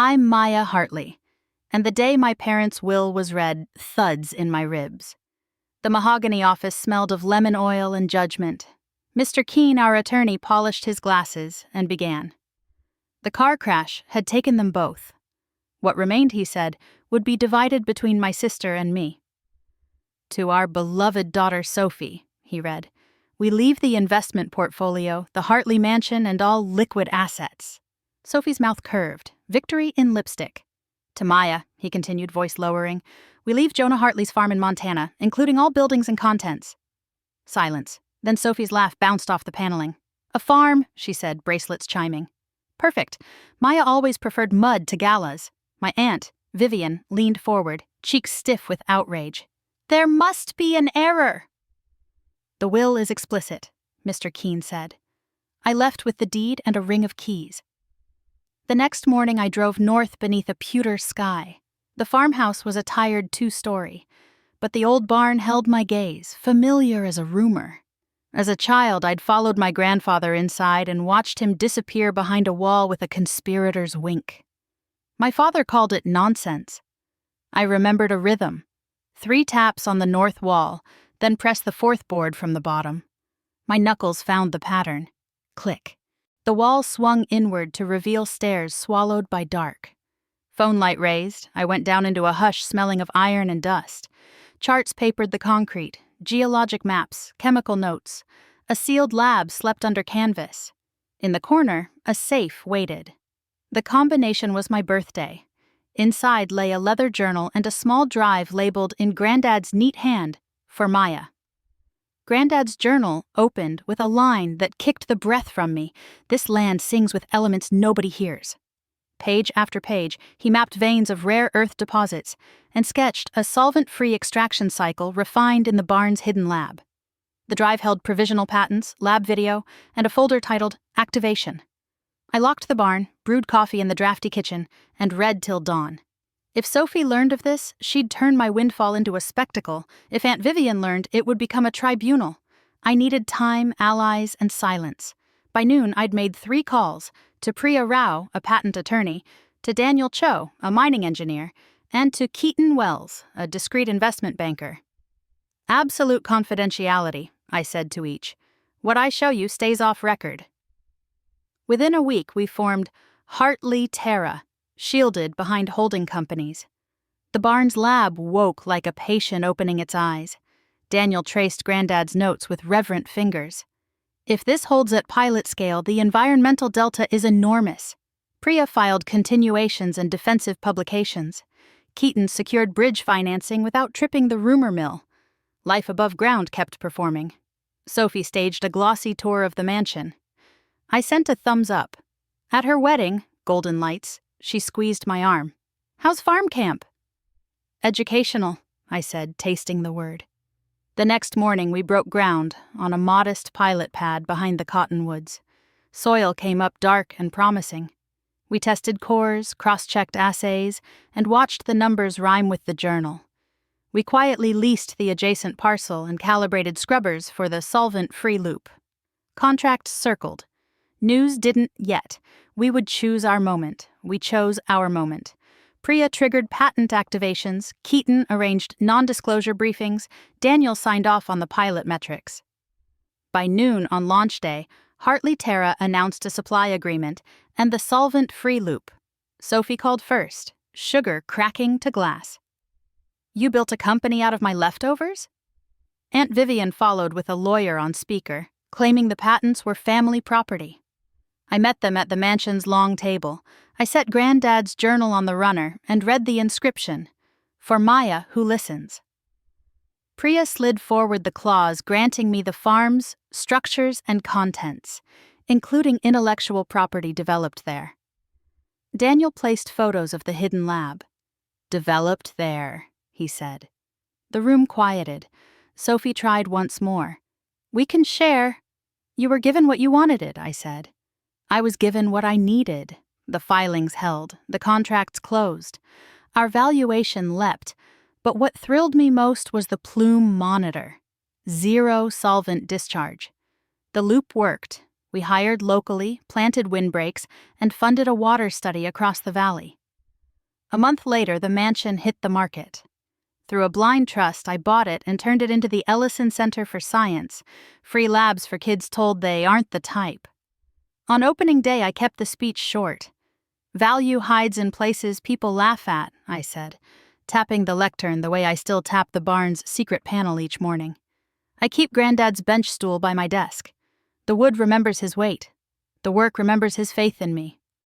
I'm Maya Hartley, and the day my parents' will was read, thuds in my ribs. The mahogany office smelled of lemon oil and judgment. Mr. Keene, our attorney, polished his glasses and began. The car crash had taken them both. What remained, he said, would be divided between my sister and me. To our beloved daughter Sophie, he read, we leave the investment portfolio, the Hartley mansion, and all liquid assets. Sophie's mouth curved, victory in lipstick. To Maya, he continued, voice lowering, we leave Jonah Hartley's farm in Montana, including all buildings and contents. Silence. Then Sophie's laugh bounced off the paneling. A farm, she said, bracelets chiming. Perfect. Maya always preferred mud to galas. My aunt, Vivian, leaned forward, cheeks stiff with outrage. There must be an error. The will is explicit, Mr. Keene said. I left with the deed and a ring of keys. The next morning I drove north beneath a pewter sky. The farmhouse was a tired 2-story, but the old barn held my gaze, familiar as a rumor. As a child, I'd followed my grandfather inside and watched him disappear behind a wall with a conspirator's wink. My father called it nonsense. I remembered a rhythm. 3 taps on the north wall, then press the 4th board from the bottom. My knuckles found the pattern. Click. The wall swung inward to reveal stairs swallowed by dark. Phone light raised, I went down into a hush smelling of iron and dust. Charts papered the concrete, geologic maps, chemical notes. A sealed lab slept under canvas. In the corner, a safe waited. The combination was my birthday. Inside lay a leather journal and a small drive labeled in Granddad's neat hand, for Maya. Granddad's journal opened with a line that kicked the breath from me. This land sings with elements nobody hears. Page after page, he mapped veins of rare earth deposits and sketched a solvent-free extraction cycle refined in the barn's hidden lab. The drive held provisional patents, lab video, and a folder titled Activation. I locked the barn, brewed coffee in the drafty kitchen, and read till dawn. If Sophie learned of this, she'd turn my windfall into a spectacle. If Aunt Vivian learned, it would become a tribunal. I needed time, allies, and silence. By noon, I'd made 3 calls, to Priya Rao, a patent attorney, to Daniel Cho, a mining engineer, and to Keaton Wells, a discreet investment banker. Absolute confidentiality, I said to each. What I show you stays off record. Within a week, we formed Hartley Terra, shielded behind holding companies. The barn's lab woke like a patient opening its eyes. Daniel traced Granddad's notes with reverent fingers. If this holds at pilot scale, the environmental delta is enormous. Priya filed continuations and defensive publications. Keaton secured bridge financing without tripping the rumor mill. Life above ground kept performing. Sophie staged a glossy tour of the mansion. I sent a thumbs up. At her wedding, golden lights, she squeezed my arm. How's farm camp? Educational, I said, tasting the word. The next morning we broke ground on a modest pilot pad behind the cottonwoods. Soil came up dark and promising. We tested cores, cross-checked assays, and watched the numbers rhyme with the journal. We quietly leased the adjacent parcel and calibrated scrubbers for the solvent-free loop. Contracts circled. News didn't yet. We would choose our moment. We chose our moment. Priya triggered patent activations, Keaton arranged non-disclosure briefings, Daniel signed off on the pilot metrics. By noon on launch day, Hartley Terra announced a supply agreement and the solvent-free loop. Sophie called first, sugar cracking to glass. You built a company out of my leftovers? Aunt Vivian followed with a lawyer on speaker, claiming the patents were family property. I met them at the mansion's long table. I set Granddad's journal on the runner and read the inscription, for Maya who listens. Priya slid forward the clause granting me the farms, structures, and contents, including intellectual property developed there. Daniel placed photos of the hidden lab. Developed there, he said. The room quieted. Sophie tried once more. We can share. You were given what you wanted, I said. I was given what I needed. The filings held, the contracts closed. Our valuation leapt, but what thrilled me most was the plume monitor. 0 solvent discharge. The loop worked. We hired locally, planted windbreaks, and funded a water study across the valley. A month later, the mansion hit the market. Through a blind trust, I bought it and turned it into the Ellison Center for Science, free labs for kids told they aren't the type. On opening day, I kept the speech short. Value hides in places people laugh at, I said, tapping the lectern the way I still tap the barn's secret panel each morning. I keep Granddad's bench stool by my desk. The wood remembers his weight. The work remembers his faith in me.